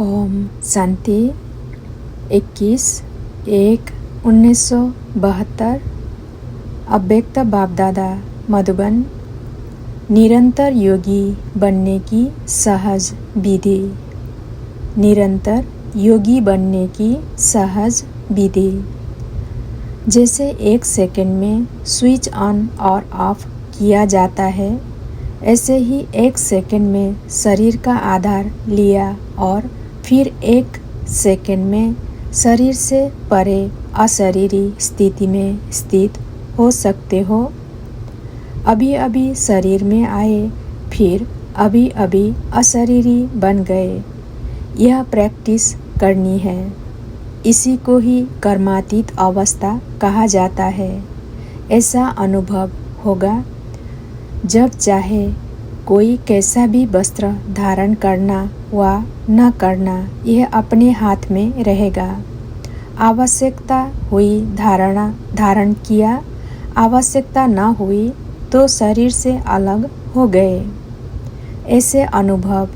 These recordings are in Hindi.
ओम शांति 21/1/1972 अव्यक्त बाप दादा मधुबन। निरंतर योगी बनने की सहज विधि। निरंतर योगी बनने की सहज विधि। जैसे 1 सेकंड में स्विच ऑन और ऑफ किया जाता है, ऐसे ही 1 सेकंड में शरीर का आधार लिया और फिर 1 सेकंड में शरीर से परे अशरीरी स्थिति में स्थित हो सकते हो। अभी अभी शरीर में आए, फिर अभी अभी अशरीरी बन गए। यह प्रैक्टिस करनी है। इसी को ही कर्मातीत अवस्था कहा जाता है। ऐसा अनुभव होगा जब चाहे कोई कैसा भी वस्त्र धारण करना व न करना, यह अपने हाथ में रहेगा। आवश्यकता हुई धारण किया, आवश्यकता न हुई तो शरीर से अलग हो गए। ऐसे अनुभव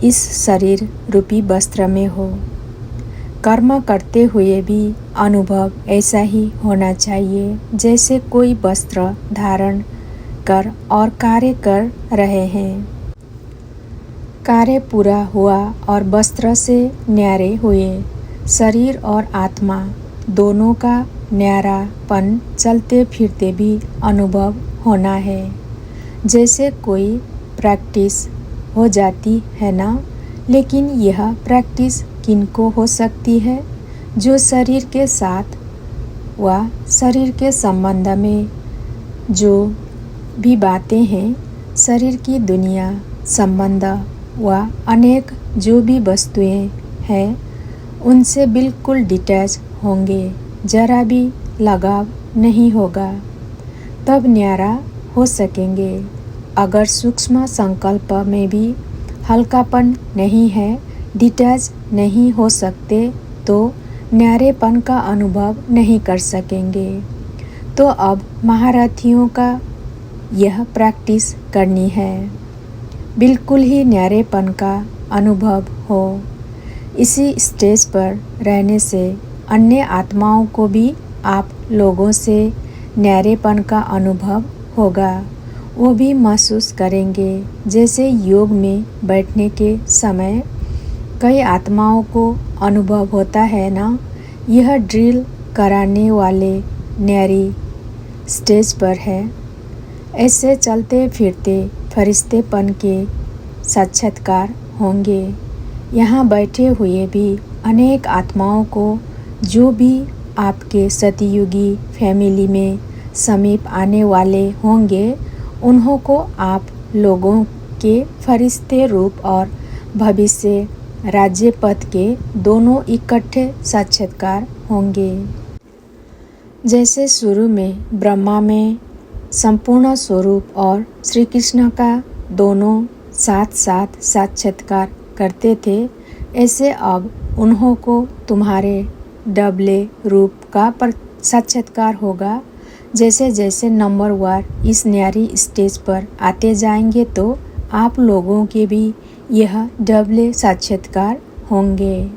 इस शरीर रूपी वस्त्र में हो। कर्म करते हुए भी अनुभव ऐसा ही होना चाहिए जैसे कोई वस्त्र धारण कर और कार्य कर रहे हैं। कार्य पूरा हुआ और वस्त्र से न्यारे हुए। शरीर और आत्मा दोनों का न्यारापन चलते फिरते भी अनुभव होना है। जैसे कोई प्रैक्टिस हो जाती है ना, लेकिन यह प्रैक्टिस किनको हो सकती है? जो शरीर के साथ व शरीर के संबंध में जो भी बातें हैं, शरीर की दुनिया, संबंध व अनेक जो भी वस्तुएं हैं, उनसे बिल्कुल डिटैच होंगे। जरा भी लगाव नहीं होगा, तब न्यारा हो सकेंगे। अगर सूक्ष्म संकल्प में भी हल्कापन नहीं है, डिटैच नहीं हो सकते, तो न्यारेपन का अनुभव नहीं कर सकेंगे। तो अब महारथियों का यह प्रैक्टिस करनी है, बिल्कुल ही न्यारेपन का अनुभव हो। इसी स्टेज पर रहने से अन्य आत्माओं को भी आप लोगों से न्यारेपन का अनुभव होगा। वो भी महसूस करेंगे। जैसे योग में बैठने के समय कई आत्माओं को अनुभव होता है ना, यह ड्रिल कराने वाले न्यारी स्टेज पर है। ऐसे चलते फिरते फरिश्तेपन के साक्षात्कार होंगे। यहाँ बैठे हुए भी अनेक आत्माओं को, जो भी आपके सतयुगी फैमिली में समीप आने वाले होंगे, उन्हों को आप लोगों के फरिश्ते रूप और भविष्य राज्य पद के दोनों इकट्ठे साक्षात्कार होंगे। जैसे शुरू में ब्रह्मा में संपूर्ण स्वरूप और श्री कृष्ण का दोनों साथ साथ साक्षात्कार करते थे, ऐसे अब उन्हों को तुम्हारे डबले रूप का साक्षात्कार होगा। जैसे जैसे नंबरवार इस न्यारी स्टेज पर आते जाएंगे, तो आप लोगों के भी यह डबले साक्षात्कार होंगे।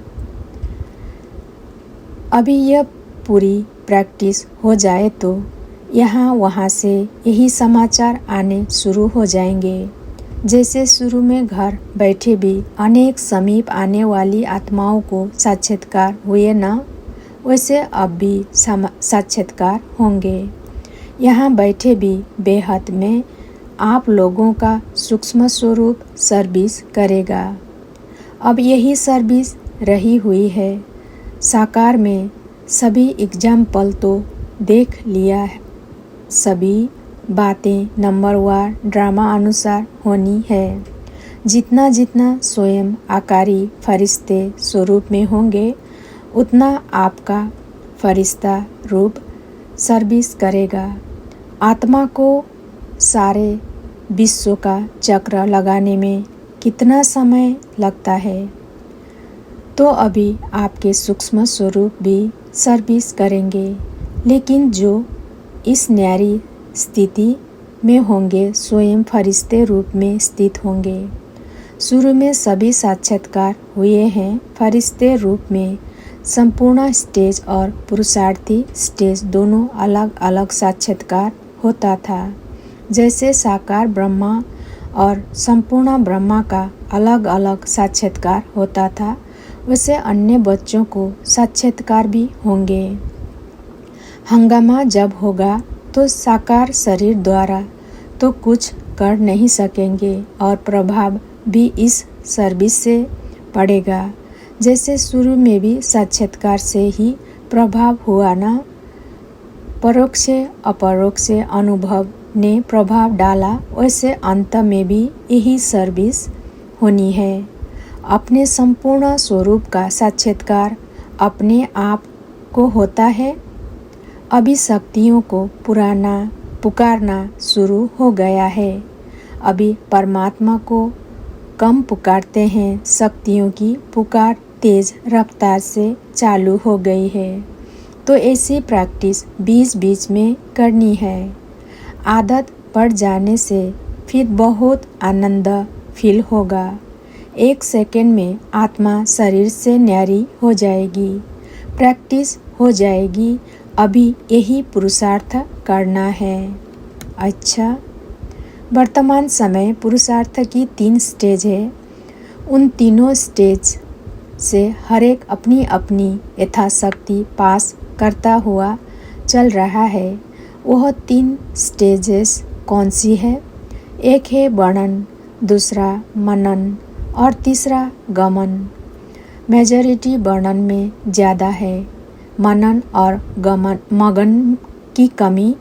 अभी यह पूरी प्रैक्टिस हो जाए तो यहाँ वहाँ से यही समाचार आने शुरू हो जाएंगे। जैसे शुरू में घर बैठे भी अनेक समीप आने वाली आत्माओं को साक्षात्कार हुए ना, वैसे अब भी साक्षात्कार होंगे। यहाँ बैठे भी बेहद में आप लोगों का सूक्ष्म स्वरूप सर्विस करेगा। अब यही सर्विस रही हुई है। साकार में सभी एग्जाम्पल तो देख लिया है। सभी बातें नंबरवार ड्रामा अनुसार होनी है। जितना जितना स्वयं आकारी फरिश्ते स्वरूप में होंगे, उतना आपका फरिश्ता रूप सर्विस करेगा। आत्मा को सारे विश्व का चक्र लगाने में कितना समय लगता है? तो अभी आपके सूक्ष्म स्वरूप भी सर्विस करेंगे, लेकिन जो इस न्यारी स्थिति में होंगे, स्वयं फरिश्ते रूप में स्थित होंगे, शुरू में सभी साक्षात्कार हुए हैं। फरिश्ते रूप में संपूर्ण स्टेज और पुरुषार्थी स्टेज दोनों अलग अलग साक्षात्कार होता था। जैसे साकार ब्रह्मा और संपूर्ण ब्रह्मा का अलग अलग साक्षात्कार होता था, वैसे अन्य बच्चों को साक्षात्कार भी होंगे। हंगामा जब होगा तो साकार शरीर द्वारा तो कुछ कर नहीं सकेंगे और प्रभाव भी इस सर्विस से पड़ेगा। जैसे शुरू में भी साक्षात्कार से ही प्रभाव हुआ ना, परोक्ष अपरोक्ष अनुभव ने प्रभाव डाला, वैसे अंत में भी यही सर्विस होनी है। अपने संपूर्ण स्वरूप का साक्षात्कार अपने आप को होता है। अभी शक्तियों को पुकारना शुरू हो गया है। अभी परमात्मा को कम पुकारते हैं, शक्तियों की पुकार तेज रफ्तार से चालू हो गई है। तो ऐसी प्रैक्टिस बीच बीच में करनी है। आदत पड़ जाने से फिर बहुत आनंद फील होगा। 1 सेकंड में आत्मा शरीर से न्यारी हो जाएगी, प्रैक्टिस हो जाएगी। अभी यही पुरुषार्थ करना है। अच्छा, वर्तमान समय पुरुषार्थ की 3 स्टेज है। उन तीनों स्टेज से हर एक अपनी अपनी यथाशक्ति पास करता हुआ चल रहा है। वह 3 स्टेजेस कौन सी है? एक है वर्णन, दूसरा मनन और तीसरा गमन। मेजॉरिटी वर्णन में ज़्यादा है। मनन और मगन की कमी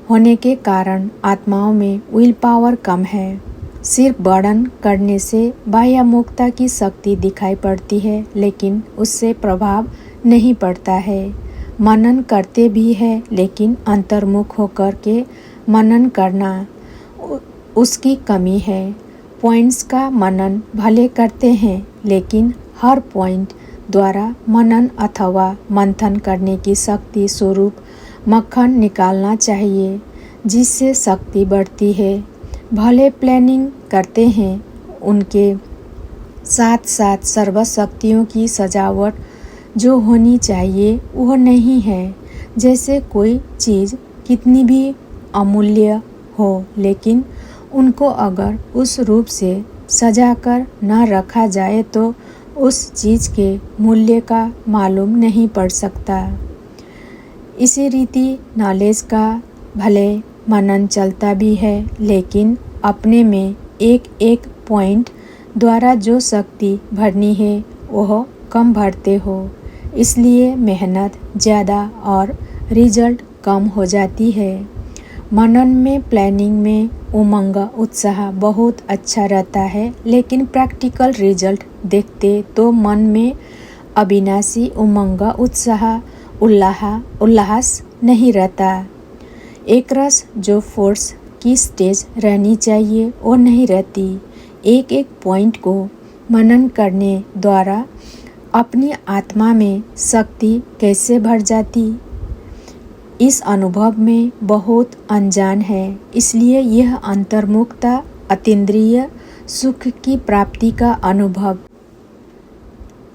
होने के कारण आत्माओं में विल पावर कम है। सिर्फ वर्णन करने से बाह्य मुक्ता की शक्ति दिखाई पड़ती है, लेकिन उससे प्रभाव नहीं पड़ता है। मनन करते भी है, लेकिन अंतर्मुख होकर के मनन करना उसकी कमी है। पॉइंट्स का मनन भले करते हैं, लेकिन हर पॉइंट द्वारा मनन अथवा मंथन करने की शक्ति स्वरूप मक्खन निकालना चाहिए, जिससे शक्ति बढ़ती है। भले प्लानिंग करते हैं, उनके साथ साथ सर्वशक्तियों की सजावट जो होनी चाहिए वह नहीं है। जैसे कोई चीज़ कितनी भी अमूल्य हो, लेकिन उनको अगर उस रूप से सजाकर न रखा जाए तो उस चीज़ के मूल्य का मालूम नहीं पड़ सकता। इसी रीति नॉलेज का भले मनन चलता भी है, लेकिन अपने में एक एक पॉइंट द्वारा जो शक्ति भरनी है वह कम भरते हो, इसलिए मेहनत ज़्यादा और रिजल्ट कम हो जाती है। मनन में प्लानिंग में उमंग उत्साह बहुत अच्छा रहता है, लेकिन प्रैक्टिकल रिजल्ट देखते तो मन में अविनाशी उमंग उत्साह उल्लास नहीं रहता। एक रस जो फोर्स की स्टेज रहनी चाहिए वो नहीं रहती। एक एक पॉइंट को मनन करने द्वारा अपनी आत्मा में शक्ति कैसे भर जाती, इस अनुभव में बहुत अनजान है। इसलिए यह अंतर्मुखता अतीन्द्रिय सुख की प्राप्ति का अनुभव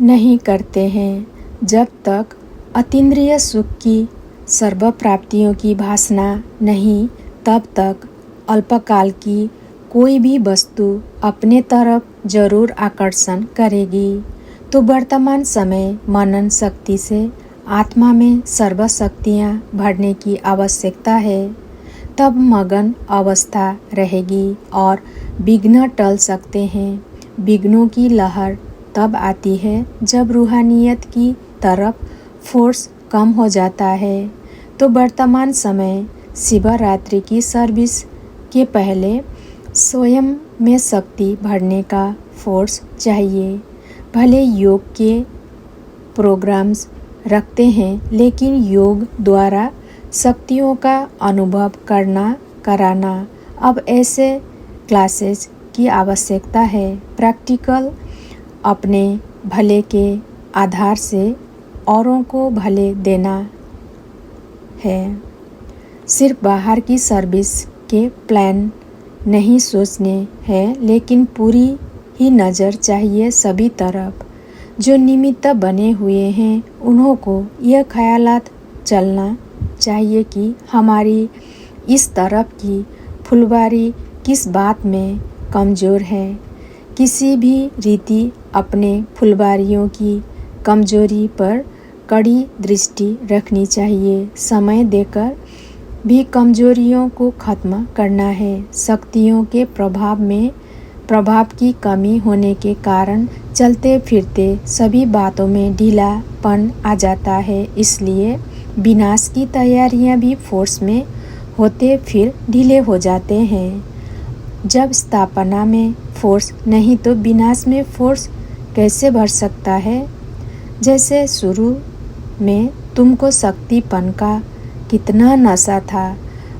नहीं करते हैं। जब तक अतीन्द्रिय सुख की सर्व प्राप्तियों की भासना नहीं, तब तक अल्पकाल की कोई भी वस्तु अपने तरफ जरूर आकर्षण करेगी। तो वर्तमान समय मनन शक्ति से आत्मा में सर्व शक्तियाँ भरने की आवश्यकता है। तब मगन अवस्था रहेगी और विघ्न टल सकते हैं। विघ्नों की लहर तब आती है जब रूहानियत की तरफ फोर्स कम हो जाता है। तो वर्तमान समय शिवरात्रि की सर्विस के पहले स्वयं में शक्ति भरने का फोर्स चाहिए। भले योग के प्रोग्राम्स रखते हैं, लेकिन योग द्वारा शक्तियों का अनुभव कराना अब ऐसे क्लासेस की आवश्यकता है। प्रैक्टिकल अपने भले के आधार से औरों को भले देना है। सिर्फ बाहर की सर्विस के प्लान नहीं सोचने हैं, लेकिन पूरी ही नज़र चाहिए सभी तरफ। जो निमित्त बने हुए हैं उन्हों को यह ख्यालात चलना चाहिए कि हमारी इस तरफ की फुलवारी किस बात में कमज़ोर है। किसी भी रीति अपने फुलवारियों की कमजोरी पर कड़ी दृष्टि रखनी चाहिए। समय देकर भी कमजोरियों को खत्म करना है। शक्तियों के प्रभाव की कमी होने के कारण चलते फिरते सभी बातों में ढीलापन आ जाता है। इसलिए विनाश की तैयारियां भी फोर्स में होते फिर ढीले हो जाते हैं। जब स्थापना में फोर्स नहीं तो विनाश में फोर्स कैसे भर सकता है। जैसे शुरू में तुमको शक्तिपन का कितना नशा था,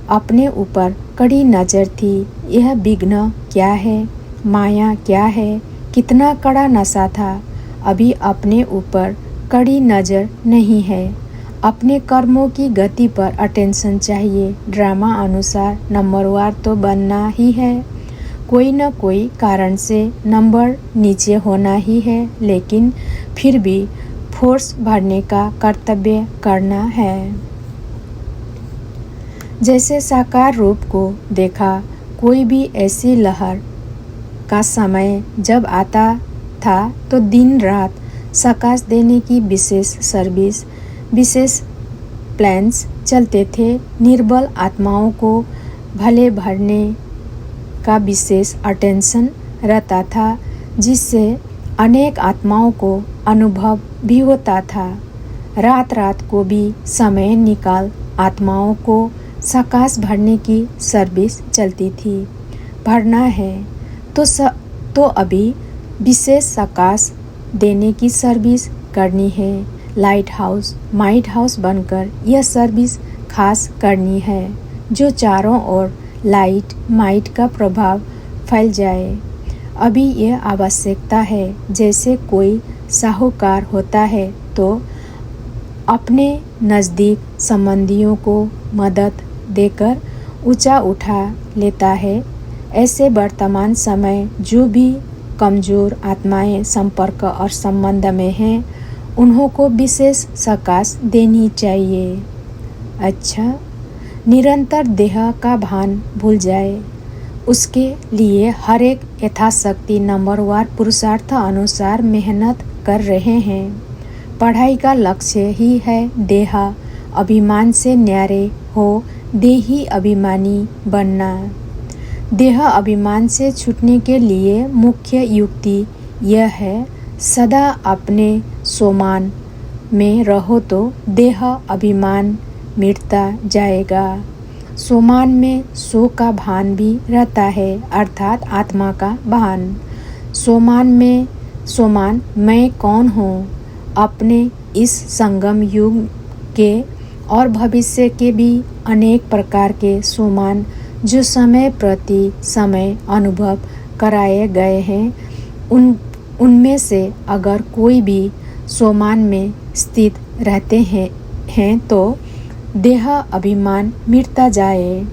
अपने ऊपर कड़ी नज़र थी। यह विघ्न क्या है, माया क्या है, कितना कड़ा नशा था। अभी अपने ऊपर कड़ी नज़र नहीं है। अपने कर्मों की गति पर अटेंशन चाहिए। ड्रामा अनुसार नंबरवार तो बनना ही है। कोई न कोई कारण से नंबर नीचे होना ही है, लेकिन फिर भी फोर्स भरने का कर्तव्य करना है। जैसे साकार रूप को देखा, कोई भी ऐसी लहर का समय जब आता था तो दिन रात सकाश देने की विशेष सर्विस, विशेष प्लान्स चलते थे। निर्बल आत्माओं को भले भरने का विशेष अटेंशन रहता था, जिससे अनेक आत्माओं को अनुभव भी होता था। रात रात को भी समय निकाल आत्माओं को सकाश भरने की सर्विस चलती थी। भरना है तो अभी विशेष सकाश देने की सर्विस करनी है। लाइट हाउस माइट हाउस बनकर यह सर्विस खास करनी है, जो चारों ओर लाइट माइट का प्रभाव फैल जाए। अभी यह आवश्यकता है। जैसे कोई साहूकार होता है तो अपने नज़दीक संबंधियों को मदद देकर ऊंचा उठा लेता है। ऐसे वर्तमान समय जो भी कमज़ोर आत्माएं संपर्क और संबंध में हैं, उन्हों को विशेष सकाश देनी चाहिए। अच्छा, निरंतर देह का भान भूल जाए, उसके लिए हर एक यथाशक्ति नंबरवार पुरुषार्थ अनुसार मेहनत कर रहे हैं। पढ़ाई का लक्ष्य ही है देह अभिमान से न्यारे हो, देही अभिमानी बनना। देह अभिमान से छूटने के लिए मुख्य युक्ति यह है, सदा अपने सोमान में रहो तो देह अभिमान मिटता जाएगा। सोमान में सो का भान भी रहता है, अर्थात आत्मा का भान। सोमान मैं कौन हूँ, अपने इस संगम युग के और भविष्य के भी अनेक प्रकार के सोमान जो समय प्रति समय अनुभव कराए गए हैं, उनमें से अगर कोई भी सोमान में स्थित रहते हैं तो देह अभिमान मिटता जाए।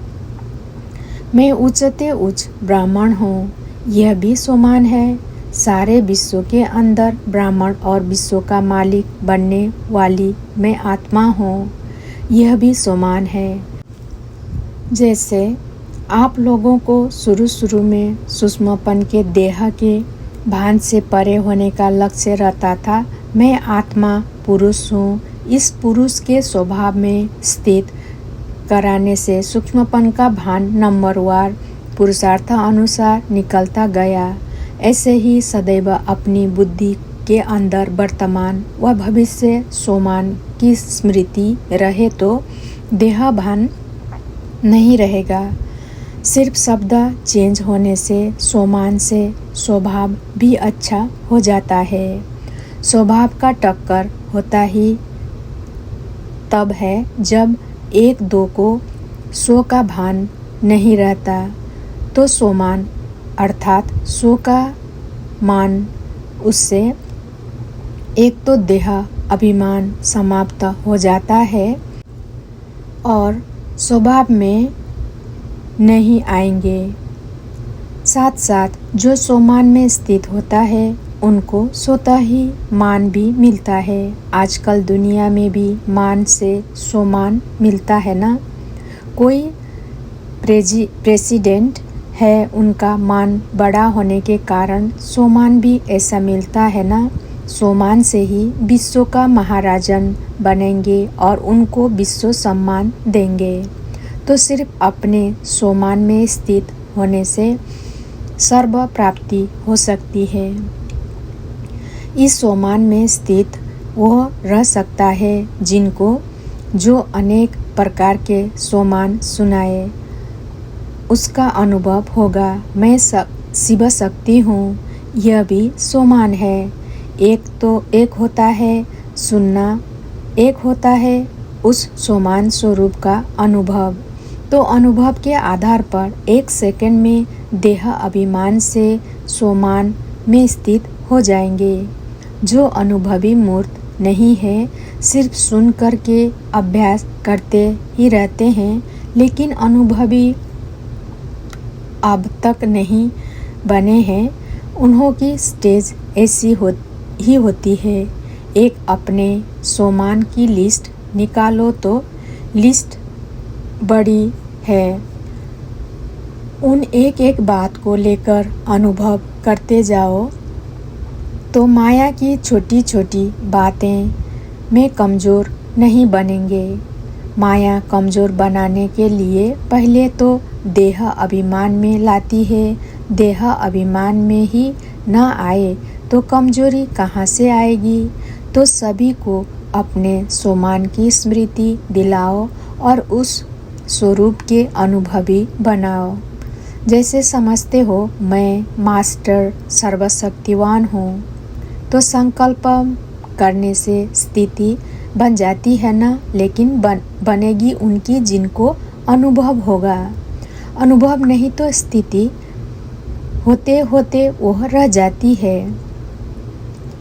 मैं उच्चते उच्च ब्राह्मण हूँ, यह भी सोमान है। सारे विश्व के अंदर ब्राह्मण और विश्व का मालिक बनने वाली मैं आत्मा हूँ, यह भी सोमान है। जैसे आप लोगों को शुरू में सूक्ष्मपन के देह के भान से परे होने का लक्ष्य रहता था। मैं आत्मा पुरुष हूँ, इस पुरुष के स्वभाव में स्थित कराने से सूक्ष्मपन का भान नंबरवार पुरुषार्थ अनुसार निकलता गया। ऐसे ही सदैव अपनी बुद्धि के अंदर वर्तमान व भविष्य सोमान की स्मृति रहे तो देह भान नहीं रहेगा। सिर्फ शब्द चेंज होने से सोमान से स्वभाव भी अच्छा हो जाता है। स्वभाव का टक्कर होता ही तब है जब एक दो को सो का भान नहीं रहता, तो सोमान अर्थात सो का मान, उससे एक तो देह अभिमान समाप्त हो जाता है और स्वभाव में नहीं आएंगे। साथ साथ जो सोमान में स्थित होता है उनको स्वतः ही मान भी मिलता है। आजकल दुनिया में भी मान से सोमान मिलता है ना। कोई प्रेसिडेंट है, उनका मान बड़ा होने के कारण सोमान भी ऐसा मिलता है ना। सोमान से ही विश्व का महाराजन बनेंगे और उनको विश्व सम्मान देंगे। तो सिर्फ अपने सोमान में स्थित होने से सर्व प्राप्ति हो सकती है। इस सोमान में स्थित वह रह सकता है जिनको जो अनेक प्रकार के सोमान सुनाए उसका अनुभव होगा। मैं शिव शक्ति हूँ, यह भी सोमान है। एक होता है सुनना, एक होता है उस सोमान स्वरूप का अनुभव। तो अनुभव के आधार पर 1 सेकंड में देह अभिमान से सोमान में स्थित हो जाएंगे। जो अनुभवी मूर्त नहीं है, सिर्फ सुन करके अभ्यास करते ही रहते हैं, लेकिन अनुभवी अब तक नहीं बने हैं, उन्हों की स्टेज ऐसी ही होती है। एक अपने सोमान की लिस्ट निकालो तो लिस्ट बड़ी है। उन एक एक बात को लेकर अनुभव करते जाओ तो माया की छोटी छोटी बातें में कमज़ोर नहीं बनेंगे। माया कमज़ोर बनाने के लिए पहले तो देह अभिमान में लाती है। देह अभिमान में ही न आए तो कमजोरी कहाँ से आएगी। तो सभी को अपने सोमान की स्मृति दिलाओ और उस स्वरूप के अनुभवी बनाओ। जैसे समझते हो मैं मास्टर सर्वशक्तिवान हूँ, तो संकल्प करने से स्थिति बन जाती है ना, लेकिन बनेगी उनकी जिनको अनुभव होगा। अनुभव नहीं तो स्थिति होते होते वह रह जाती है।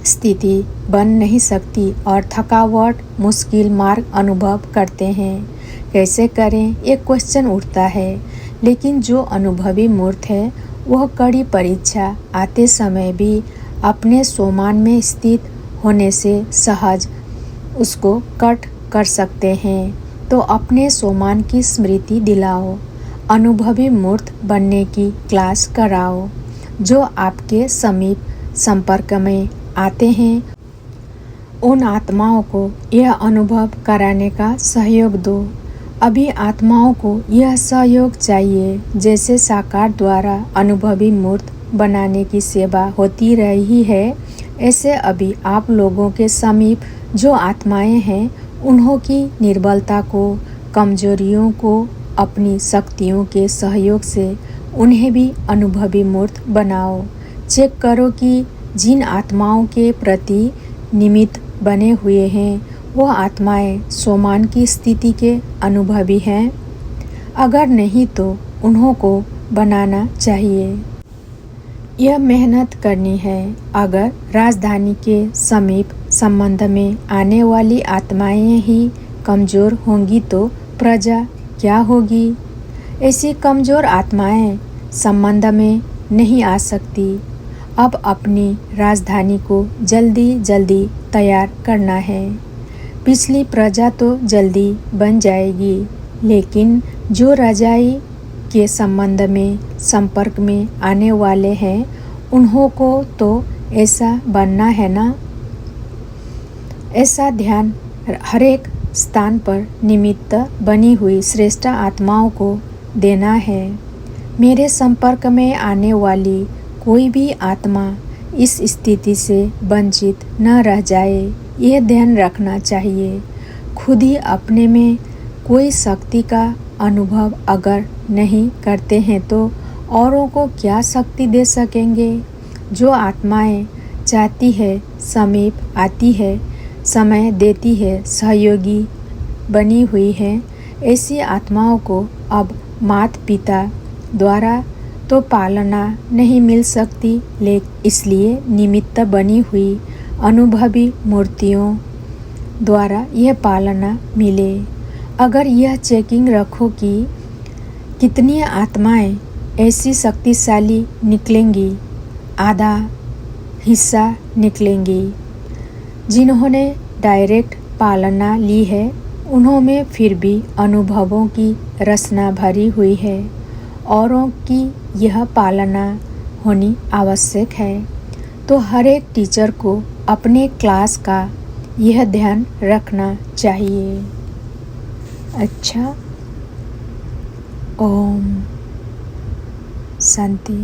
स्थिति बन नहीं सकती और थकावट मुश्किल मार्ग अनुभव करते हैं। कैसे करें, एक क्वेश्चन उठता है। लेकिन जो अनुभवी मूर्त है वह कड़ी परीक्षा आते समय भी अपने सोमान में स्थित होने से सहज उसको कट कर सकते हैं। तो अपने सोमान की स्मृति दिलाओ, अनुभवी मूर्त बनने की क्लास कराओ। जो आपके समीप संपर्क में आते हैं उन आत्माओं को यह अनुभव कराने का सहयोग दो। अभी आत्माओं को यह सहयोग चाहिए। जैसे साकार द्वारा अनुभवी मूर्त बनाने की सेवा होती रही है, ऐसे अभी आप लोगों के समीप जो आत्माएं हैं उन्हों की निर्बलता को, कमजोरियों को अपनी शक्तियों के सहयोग से उन्हें भी अनुभवी मूर्त बनाओ। चेक करो कि जिन आत्माओं के प्रति निमित्त बने हुए हैं वह आत्माएं सोमान की स्थिति के अनुभवी हैं। अगर नहीं तो उन्हों को बनाना चाहिए। यह मेहनत करनी है। अगर राजधानी के समीप संबंध में आने वाली आत्माएं ही कमज़ोर होंगी तो प्रजा क्या होगी। ऐसी कमज़ोर आत्माएं संबंध में नहीं आ सकती। अब अपनी राजधानी को जल्दी जल्दी तैयार करना है। पिछली प्रजा तो जल्दी बन जाएगी, लेकिन जो रजाई के संबंध में संपर्क में आने वाले हैं उन्हों को तो ऐसा बनना है ना। ऐसा ध्यान हर एक स्थान पर निमित्त बनी हुई श्रेष्ठ आत्माओं को देना है। मेरे संपर्क में आने वाली कोई भी आत्मा इस स्थिति से वंचित न रह जाए, यह ध्यान रखना चाहिए। खुद ही अपने में कोई शक्ति का अनुभव अगर नहीं करते हैं तो औरों को क्या शक्ति दे सकेंगे। जो आत्माएं चाहती है, समीप आती है, समय देती है, सहयोगी बनी हुई है, ऐसी आत्माओं को अब माता पिता द्वारा तो पालना नहीं मिल सकती, इसलिए निमित्त बनी हुई अनुभवी मूर्तियों द्वारा यह पालना मिले। अगर यह चेकिंग रखो कि कितनी आत्माएं ऐसी शक्तिशाली निकलेंगी, आधा हिस्सा निकलेंगी। जिन्होंने डायरेक्ट पालना ली है उन्होंने फिर भी अनुभवों की रचना भरी हुई है। औरों की यह पालना होनी आवश्यक है। तो हर एक टीचर को अपने क्लास का यह ध्यान रखना चाहिए। अच्छा, ओम शांति।